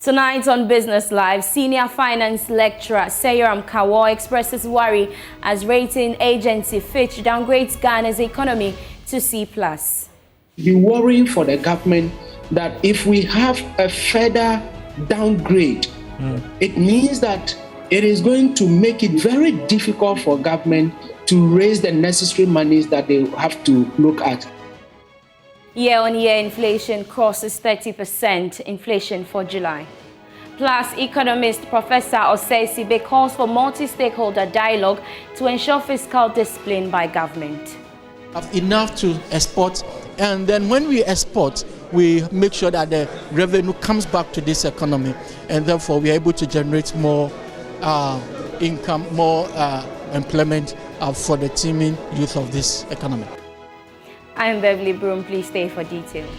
Tonight on Business Live, senior finance lecturer Seyoram Kawo expresses worry as rating agency Fitch downgrades Ghana's economy to C+. Be worrying for the government that if we have a further downgrade, it means that it is going to make it very difficult for government to raise the necessary monies that they have to look at. Year-on-year inflation crosses 30% inflation for July. Plus, economist Professor Osei Sibe calls for multi-stakeholder dialogue to ensure fiscal discipline by government. Have enough to export, and then when we export, we make sure that the revenue comes back to this economy, and therefore we are able to generate more income, more employment for the teeming youth of this economy. I am Beverly Broohm. Please stay for details.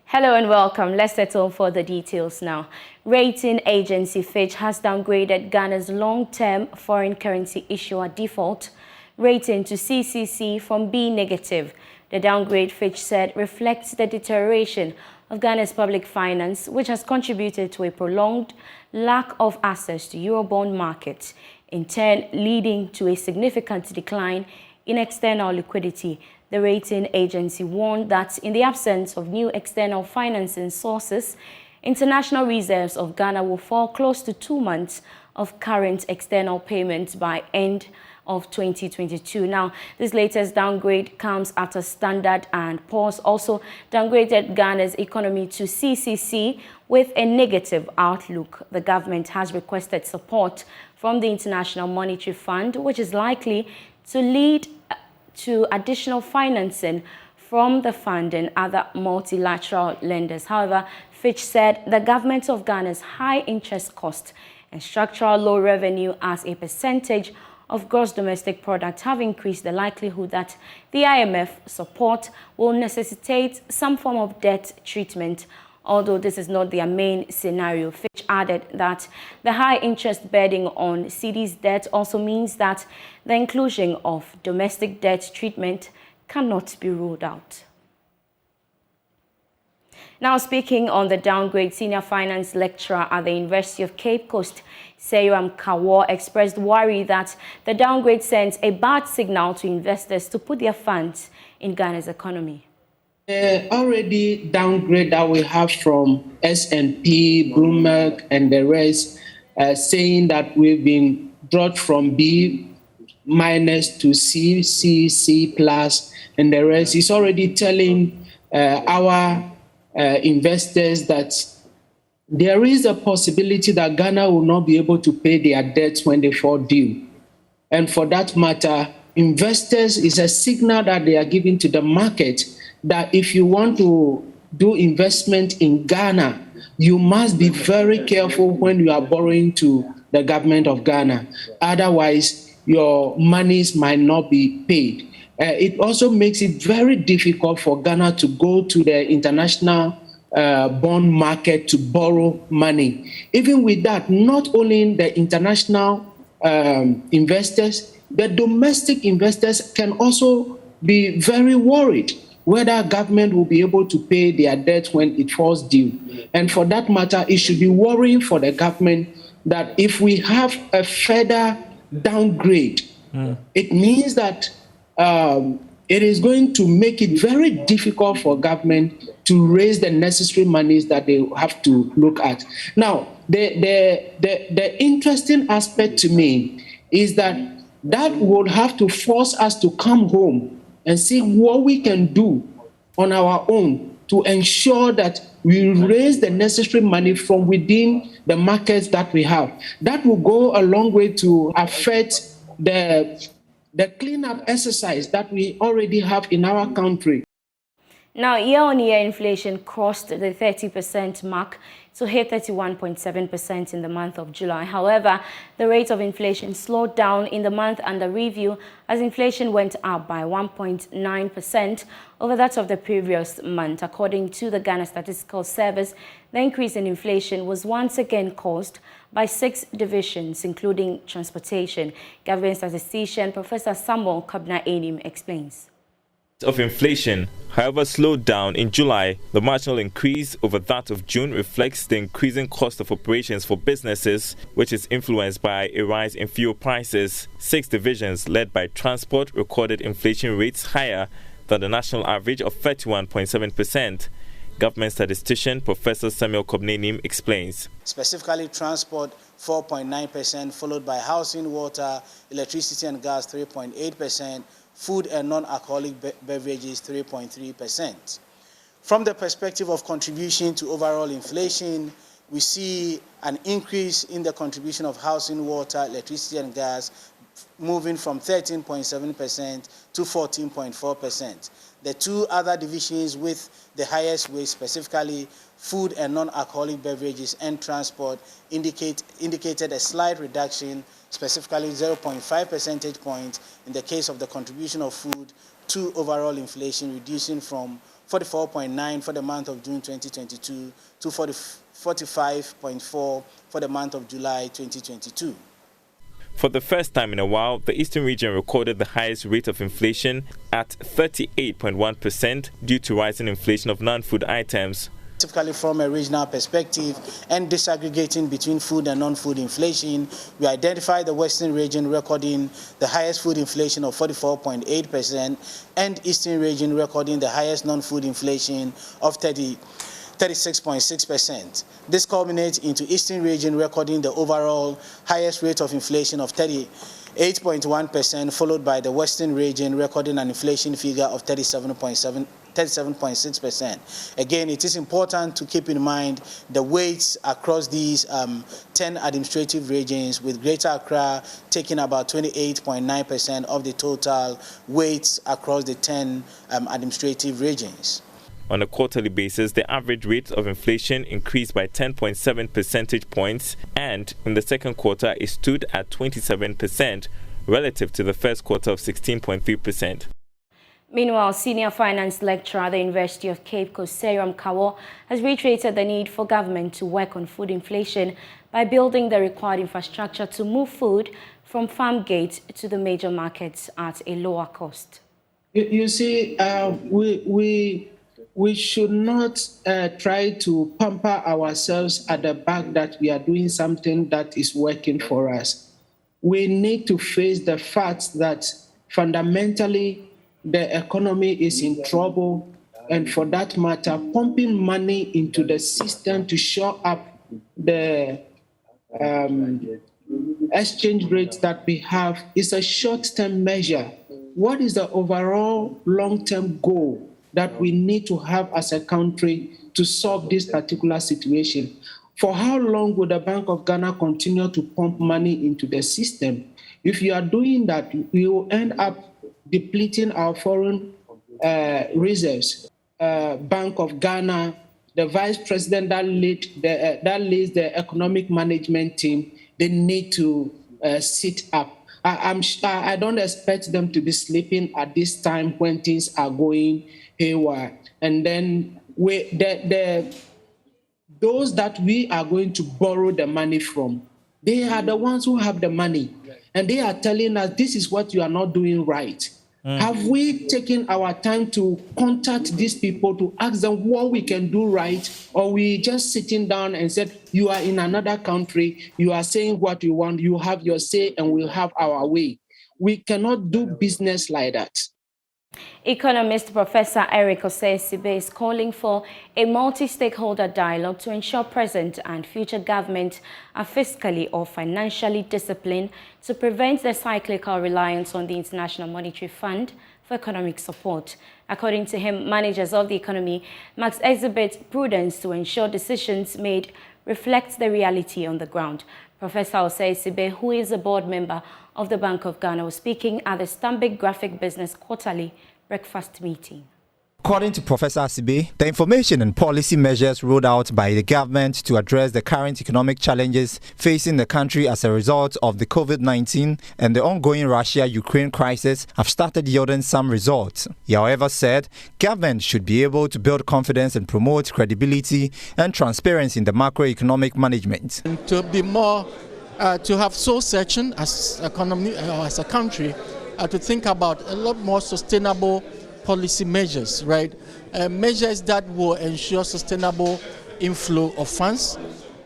Hello and welcome. Let's settle for the details now. Rating agency Fitch has downgraded Ghana's long-term foreign currency issuer default rating to CCC from B negative. The downgrade, Fitch said, reflects the deterioration of Ghana's public finance, which has contributed to a prolonged lack of access to Eurobond markets, in turn leading to a significant decline in external liquidity. The rating agency warned that in the absence of new external financing sources, international reserves of Ghana will fall close to 2 months of current external payments by end of 2022. Now, this latest downgrade comes after Standard & Poor's also downgraded Ghana's economy to CCC with a negative outlook. The government has requested support from the International Monetary Fund, which is likely to lead to additional financing from the fund and other multilateral lenders. However, Fitch said the government of Ghana's high interest cost and structural low revenue as a percentage of gross domestic product have increased the likelihood that the IMF support will necessitate some form of debt treatment. Although this is not their main scenario, Fitch added that the high interest burden on CD's debt also means that the inclusion of domestic debt treatment cannot be ruled out. Now, speaking on the downgrade, senior finance lecturer at the University of Cape Coast, Seyoram Kawo, expressed worry that the downgrade sends a bad signal to investors to put their funds in Ghana's economy. Already downgrade that we have from S&P, Bloomberg, and the rest, saying that we've been brought from B minus to C, C plus, and the rest is already telling our investors that there is a possibility that Ghana will not be able to pay their debts when they fall due. And for that matter, investors is a signal that they are giving to the market that if you want to do investment in Ghana, you must be very careful when you are borrowing to the government of Ghana. Otherwise, your monies might not be paid. It also makes it very difficult for Ghana to go to the international bond market to borrow money. Even with that, not only the international investors, the domestic investors can also be very worried whether government will be able to pay their debt when it falls due. And for that matter, it should be worrying for the government that if we have a further downgrade, it means that it is going to make it very difficult for government to raise the necessary monies that they have to look at. Now, the interesting aspect to me is that That would have to force us to come home and see what we can do on our own to ensure that we raise the necessary money from within the markets that we have. That will go a long way to affect the cleanup exercise that we already have in our country. Now, year-on-year inflation crossed the 30% mark to hit 31.7% in the month of July. However, the rate of inflation slowed down in the month under review as inflation went up by 1.9% over that of the previous month. According to the Ghana Statistical Service, the increase in inflation was once again caused by 6 divisions, including transportation. Government statistician Professor Samuel Kabna-Enim explains. Of inflation, however, slowed down in July. The marginal increase over that of June reflects the increasing cost of operations for businesses, which is influenced by a rise in fuel prices. 6 divisions led by transport recorded inflation rates higher than the national average of 31.7%. Government statistician Professor Samuel Kabna-Enim explains. Specifically, transport 4.9%, followed by housing, water, electricity and gas 3.8%, food and non-alcoholic beverages 3.3%. From the perspective of contribution to overall inflation, we see an increase in the contribution of housing, water, electricity and gas moving from 13.7% to 14.4%. The 2 other divisions with the highest weight, specifically food and non-alcoholic beverages and transport, indicated a slight reduction, specifically 0.5 percentage points in the case of the contribution of food to overall inflation, reducing from 44.9 for the month of June 2022 to 45.4 for the month of July 2022. For the first time in a while, the Eastern region recorded the highest rate of inflation at 38.1% due to rising inflation of non-food items. Specifically from a regional perspective and disaggregating between food and non-food inflation, we identified the Western region recording the highest food inflation of 44.8% and Eastern region recording the highest non-food inflation of 36.6%. This culminates into Eastern region recording the overall highest rate of inflation of 38.1%, followed by the Western region recording an inflation figure of 37.6%. Again, it is important to keep in mind the weights across these 10 administrative regions, with Greater Accra taking about 28.9% of the total weights across the 10 administrative regions. On a quarterly basis, the average rate of inflation increased by 10.7 percentage points, and in the second quarter it stood at 27% relative to the first quarter of 16.3%. Meanwhile, senior finance lecturer at the University of Cape Coast, Seram Kawo, has reiterated the need for government to work on food inflation by building the required infrastructure to move food from farm gate to the major markets at a lower cost. You see, we should not try to pamper ourselves at the back that we are doing something that is working for us. We need to face the fact that fundamentally the economy is in trouble, and for that matter, pumping money into the system to shore up the exchange rates that we have is a short-term measure. What is the overall long-term goal that we need to have as a country to solve this particular situation? For how long will the Bank of Ghana continue to pump money into the system? If you are doing that, we will end up depleting our foreign reserves. Bank of Ghana, the vice president that leads the economic management team, they need to sit up. I don't expect them to be sleeping at this time when things are going haywire. And then those that we are going to borrow the money from, they are the ones who have the money. And they are telling us, this is what you are not doing right. Have we taken our time to contact these people to ask them what we can do right? Or we just sitting down and said, you are in another country, you are saying what you want, you have your say and we'll have our way. We cannot do business like that. Economist Professor Eric Osei-Sibe is calling for a multi-stakeholder dialogue to ensure present and future government are fiscally or financially disciplined to prevent the cyclical reliance on the International Monetary Fund for economic support. According to him, managers of the economy must exhibit prudence to ensure decisions made reflect the reality on the ground. Professor Osei-Sibe, who is a board member of the Bank of Ghana, was speaking at the Stanbic Graphic Business Quarterly Breakfast Meeting. According to Professor Sibe, the information and policy measures rolled out by the government to address the current economic challenges facing the country as a result of the COVID-19 and the ongoing Russia-Ukraine crisis have started yielding some results. He, however, said government should be able to build confidence and promote credibility and transparency in the macroeconomic management. And to be more, to have soul searching as economy, as a country, to think about a lot more sustainable policy measures, right? Measures that will ensure sustainable inflow of funds,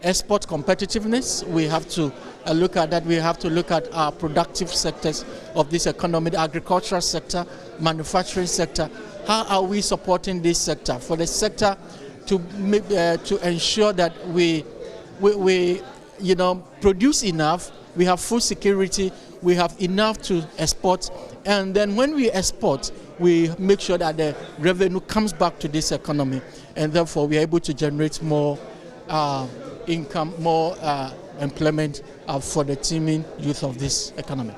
export competitiveness. We have to look at that. We have to look at our productive sectors of this economy, the agricultural sector, manufacturing sector. How are we supporting this sector? For the sector to ensure that we produce enough, we have food security, we have enough to export, and then when we export, we make sure that the revenue comes back to this economy, and therefore we are able to generate more income, more employment for the teeming youth of this economy.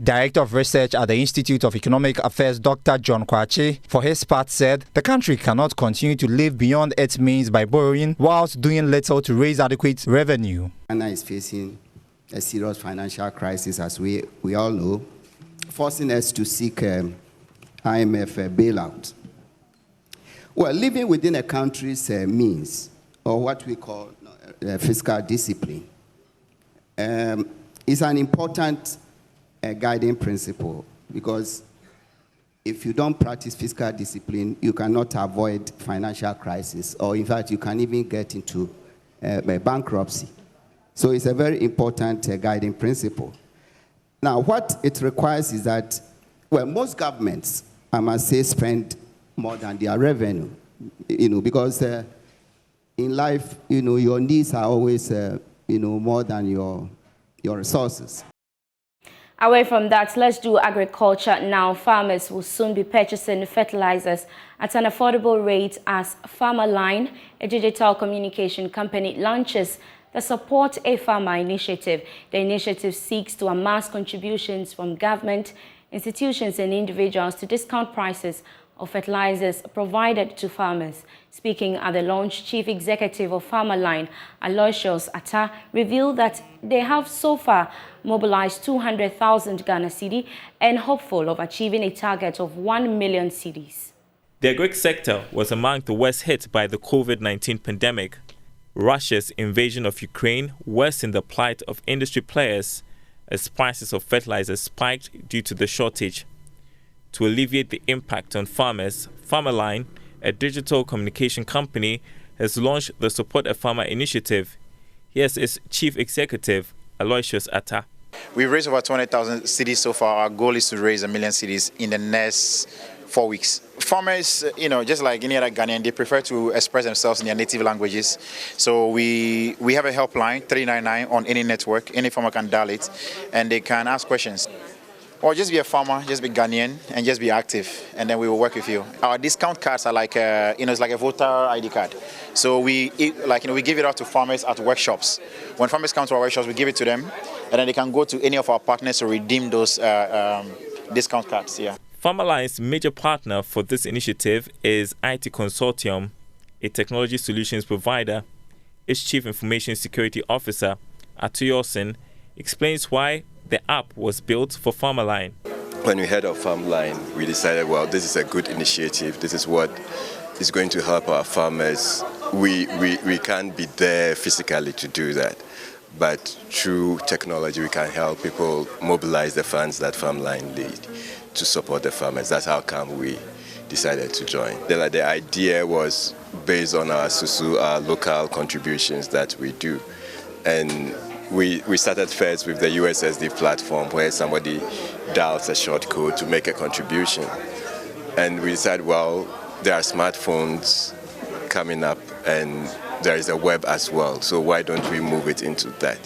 Director of Research at the Institute of Economic Affairs, Dr. John Kwache, for his part said the country cannot continue to live beyond its means by borrowing whilst doing little to raise adequate revenue. Ghana is facing a serious financial crisis, as we all know, forcing us to seek IMF bailout. Well, living within a country's means, or what we call fiscal discipline, is an important guiding principle, because if you don't practice fiscal discipline, you cannot avoid financial crisis, or in fact, you can even get into bankruptcy. So it's a very important guiding principle. Now, what it requires is that, well, most governments, I must say, spend more than their revenue, because in life, your needs are always, more than your resources. Away from that, let's do agriculture now. Farmers will soon be purchasing fertilizers at an affordable rate as FarmerLine, a digital communication company, launches the Support a Farmer initiative. The initiative seeks to amass contributions from government, institutions and individuals to discount prices of fertilizers provided to farmers. Speaking at the launch, Chief Executive of FarmerLine, Aloysius Atta, revealed that they have so far mobilized 200,000 Ghana cedi and hopeful of achieving a target of 1 million cedis. The agri sector was among the worst hit by the COVID-19 pandemic. Russia's invasion of Ukraine worsened the plight of industry players as prices of fertilizers spiked due to the shortage. To alleviate the impact on farmers, FarmerLine, a digital communication company, has launched the Support a Farmer initiative. Here's its chief executive, Aloysius Atta. We've raised over 200,000 cedis so far. Our goal is to raise 1 million cedis in the next 4 weeks. Farmers, just like any other Ghanaian, they prefer to express themselves in their native languages. So we have a helpline, 399, on any network. Any farmer can dial it, and they can ask questions. Or just be a farmer, just be Ghanaian, and just be active, and then we will work with you. Our discount cards are like, it's like a voter ID card. So we give it out to farmers at workshops. When farmers come to our workshops, we give it to them, and then they can go to any of our partners to redeem those discount cards. Yeah. FarmerLine's major partner for this initiative is IT Consortium, a technology solutions provider. Its Chief Information Security Officer, Atuyosin, explains why the app was built for FarmerLine. When we heard of FarmerLine, we decided, well, this is a good initiative. This is what is going to help our farmers. We can't be there physically to do that, but through technology, we can help people mobilize the funds that FarmerLine lead to support the farmers. That's how come we decided to join. The idea was based on our SUSU, our local contributions that we do. And we started first with the USSD platform, where somebody dials a short code to make a contribution. And we decided, well, there are smartphones coming up and there is a web as well. So why don't we move it into that?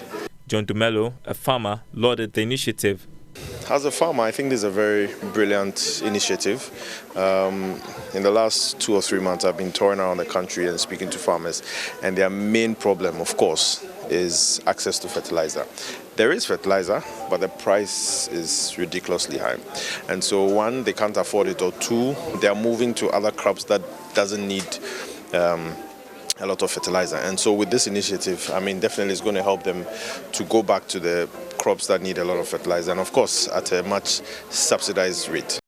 John Dumelo, a farmer, lauded the initiative. As a farmer, I think this is a very brilliant initiative. In the last 2 or 3 months, I've been touring around the country and speaking to farmers, and their main problem, of course, is access to fertilizer. There is fertilizer, but the price is ridiculously high. And so, one, they can't afford it, or two, they are moving to other crops that doesn't need a lot of fertilizer. And so with this initiative, I mean, definitely it's going to help them to go back to the crops that need a lot of fertilizer, and of course at a much subsidized rate.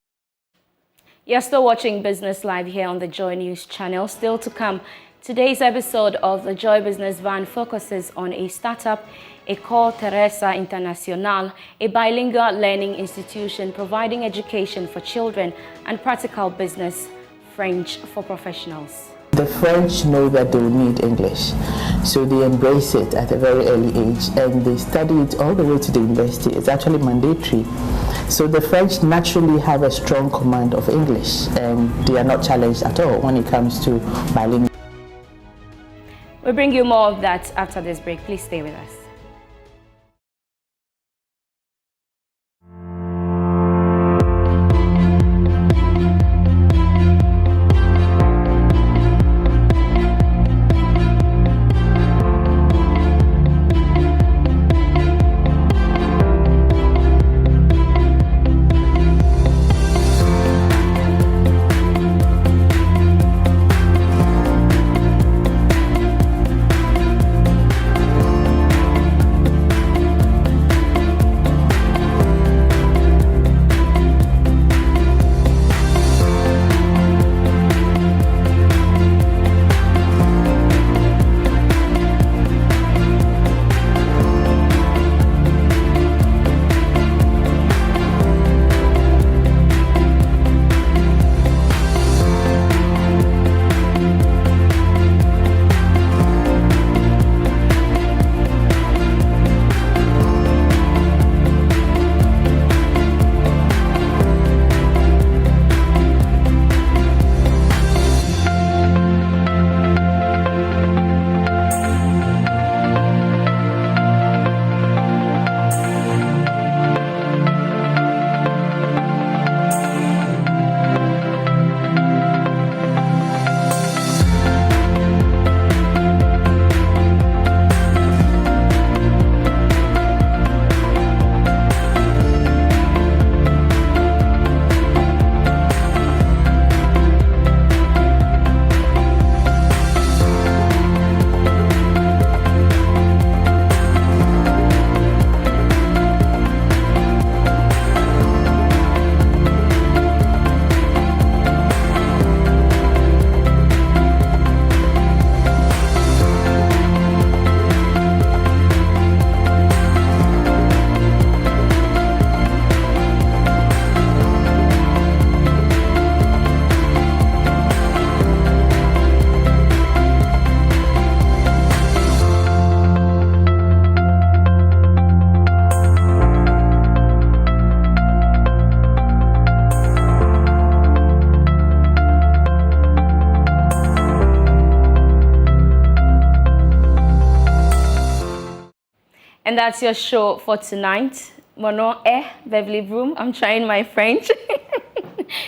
You're still watching Business Live here on the Joy News channel. Still to come, today's episode of the Joy Business Van focuses on a startup, École Teresa Internacional, a bilingual learning institution providing education for children and practical business, French for professionals. The French know that they will need English, so they embrace it at a very early age and they study it all the way to the university. It's actually mandatory. So the French naturally have a strong command of English and they are not challenged at all when it comes to bilingual. We'll bring you more of that after this break. Please stay with us. And that's your show for tonight. Mono Beverly Broohm. I'm trying my French.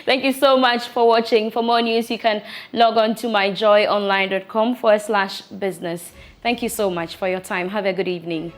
Thank you so much for watching. For more news, you can log on to myjoyonline.com/business. Thank you so much for your time. Have a good evening.